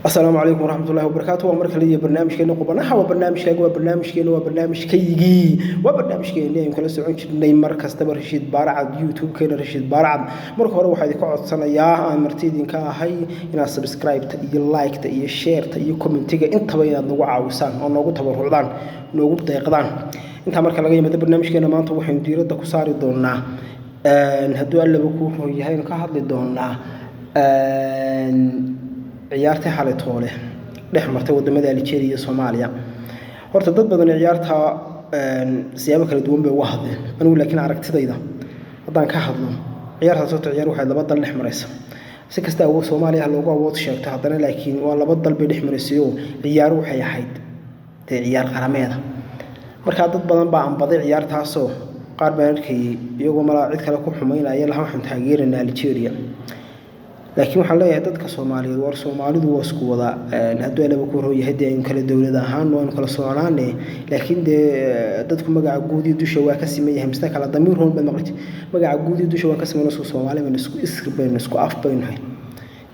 السلام عليكم ورحمة الله وبركاته. ومركز لي برنامج كنا قبنا وبرنامج كنا وبرنامج كيجي وبرنامج كنا يمكن لسه عندنا مركز تبر رشيد بارعد يوتيوب كنا رشيد بارعد مركز هو واحد يقعد سنة يا مرتين كهاي إن سبسكرايب تأي لايك تأي شير تأي كومنت تيجي أنت بينا نوع وسان أو نوع تبرعدان نوع دقيقان أنت مركز لقي مدة برنامج كنا ما نطوح ندير ده كسار دونا نهدو اللي بكون هي هاي نكحد لدونا ciyaartii xalay toole dhex martay wadamada Algeria iyo Soomaaliya horta dad badan ciyaarta siyaabo kala duwan bay u hadleen anigu laakiin aragtidayda hadaan ka hadlo ciyaartaas oo ciyaar waxay laba dal dhex maraysa si kasta oo Soomaaliya loogu awood sheegto haddana laakiin waa laba dal bay dhex marayso ciyaar waxay ahayd ciyaar qarameeda marka dad badan baa anbaday ciyaartaasoo qaar baan arkay iyagoo malaa cid kale ku xumeynaya laha waxaan taageeranaa Algeria laakiin waxaan leeyahay dadka Soomaaliyeed war Soomaalidu waa isku wada hadda laba ku hor yahay in kala dawlad ahaan oo kala soonaanay laakiin dadku magaca guud iyo dusha waa ka simeeyay mista kala damiir hoon bad maqlay magaca guud iyo dusha waa ka simeeyay Soomaaliyeed isku isrbeen isku afbeenahay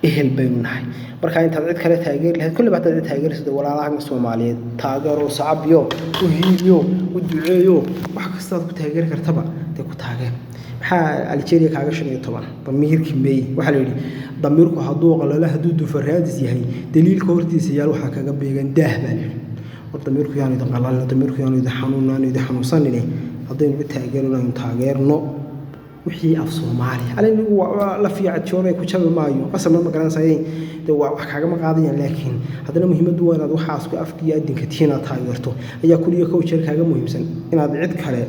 ehel beenahay marka inta cid kale taageer lahayd kulli baad taageerayso walaalaha Soomaaliyeed taageero sacabyo u hiiliyo u duceeyo wax kasta ku taageer kartaba ku taageer Algeria kaaga 15 damiirkii meey waxa la yiri damiirku haduu qalala haduu dufaraadis yahay daliilka hortiisa yaal waxa kaga beegan daahban damiirku yaani qalala damiirku yaani xanuunsanine hadaynu taageerno wixii af Soomaaliya anigu la fiican joonay ku jabi maayo qasab ma garanayay wax kaaga ma qaadayaan laakiin hadana muhiimadu waa inaad waxaas ku afkiya adinka tiina taageerto ayaa kuliya coach kaaga muhiimsan inaad cid kale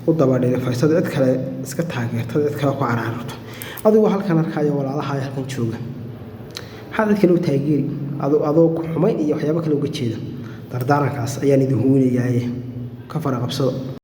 ودبادين فايساد عد كله إسكت تاجر تدري كله قعرارته هذا هو هالكن الخيال ولا هذا هاي هالكن شوجا هذا كله تاجير هذا حماي يحيى بكله بتشيله تردارك عس يعني دهوني جاي كفر قبصة